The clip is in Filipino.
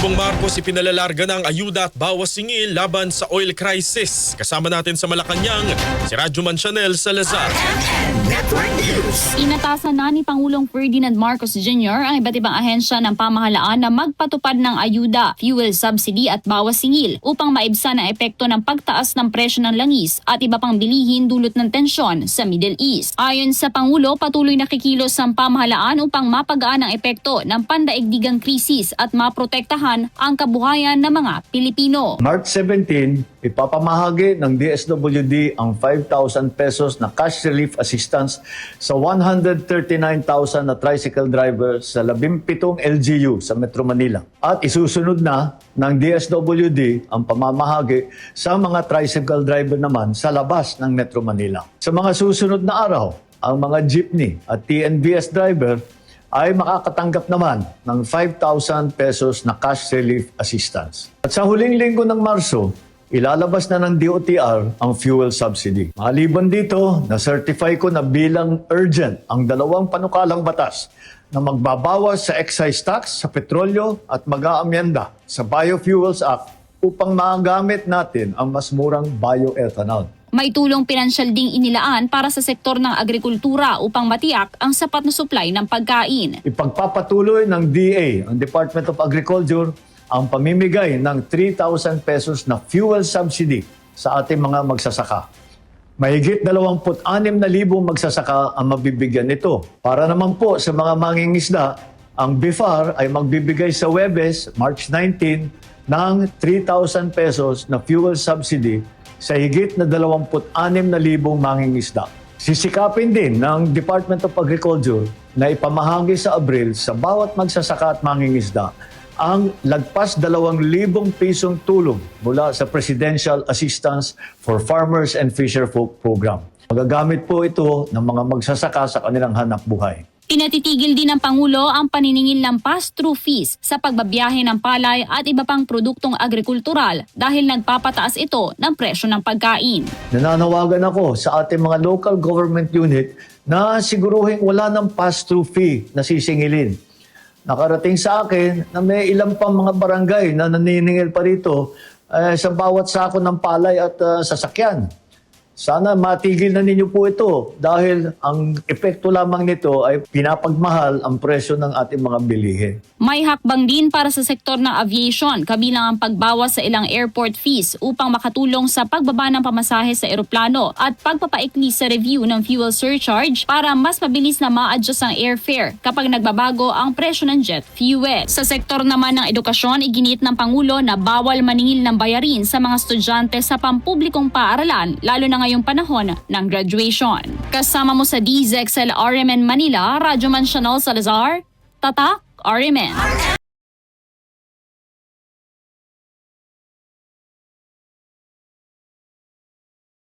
Pangulong Marcos ipinalalarga ng ayuda at bawas singil laban sa oil crisis. Kasama natin sa Malacanang, si Radyoman Chanel Salazar. Inatasan na ni Pangulong Ferdinand Marcos Jr. ang iba't ibang ahensya ng pamahalaan na magpatupad ng ayuda, fuel subsidy at bawas singil upang maibsan ang epekto ng pagtaas ng presyo ng langis at iba pang bilihin dulot ng tensyon sa Middle East. Ayon sa Pangulo, patuloy na kikilos ang pamahalaan upang mapagaan ang epekto ng pandaigdigang krisis at maprotektahan ang kabuhayan ng mga Pilipino. March 17, ipapamahagi ng DSWD ang 5,000 pesos na cash relief assistance sa 139,000 na tricycle drivers sa 17 LGU sa Metro Manila. At isusunod na ng DSWD ang pamamahagi sa mga tricycle driver naman sa labas ng Metro Manila. Sa mga susunod na araw, ang mga jeepney at TNVS driver ay makakatanggap naman ng 5,000 pesos na cash relief assistance. At sa huling linggo ng Marso, ilalabas na ng DOTR ang fuel subsidy. Maliban dito, na-certify ko na bilang urgent ang dalawang panukalang batas na magbabawas sa excise tax sa petrolyo at mag-aamyenda sa Biofuels Act upang magamit natin ang mas murang bioethanol. May tulong pinansyal ding inilaan para sa sektor ng agrikultura upang matiyak ang sapat na supply ng pagkain. Ipagpapatuloy ng DA, ang Department of Agriculture, ang pamimigay ng 3,000 pesos na fuel subsidy sa ating mga magsasaka. Mahigit 26,000 magsasaka ang mabibigyan nito. Para naman po sa mga mangingisda, ang BIFAR ay magbibigay sa Huwebes, March 19, ng 3,000 pesos na fuel subsidy sa higit na 26,000 mangingisda. Sisikapin din ng Department of Agriculture na ipamahagi sa Abril sa bawat magsasaka at mangingisda ang lagpas 2,000 pisong tulong mula sa Presidential Assistance for Farmers and Fisherfolk Program. Magagamit po ito ng mga magsasaka sa kanilang hanap buhay. Pinatitigil din ng Pangulo ang paniningil ng pass-through fees sa pagbabiyahe ng palay at iba pang produktong agrikultural dahil nagpapataas ito ng presyo ng pagkain. Nananawagan ako sa ating mga local government unit na siguruhin wala ng pass-through fee na sisingilin. Nakarating sa akin na may ilang pang mga barangay na naniningil pa rito sa bawat sako ng palay at sasakyan. Sana matigil na ninyo po ito dahil ang epekto lamang nito ay pinapagmahal ang presyo ng ating mga bilihin. May hakbang din para sa sektor ng aviation kabilang ang pagbawas sa ilang airport fees upang makatulong sa pagbaba ng pamasahe sa eroplano at pagpapaikli sa review ng fuel surcharge para mas mabilis na ma-adjust ang airfare kapag nagbabago ang presyo ng jet fuel. Sa sektor naman ng edukasyon, iginit ng Pangulo na bawal maningil ng bayarin sa mga estudyante sa pampublikong paaralan lalo na ngayong panahon ng graduation. Kasama mo sa DZXL RMN Manila, Radyoman Chanel Salazar, Tatak RMN.